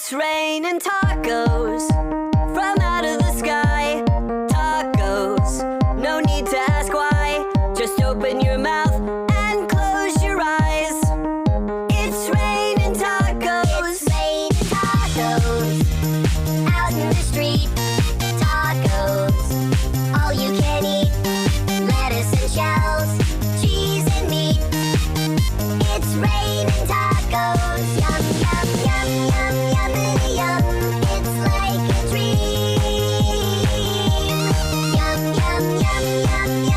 It's raining tacos from out of the sky. Tacos, no need to ask why. Just open your mouth and close your eyes. It's raining tacos. It's raining tacos out in the street. Tacos, all you can eat. Lettuce and shells, cheese and meat. It's raining tacos. Yum, yum, yum, yum, yummity yum. It's like a dream. Yum, yum, yum, yum, yum.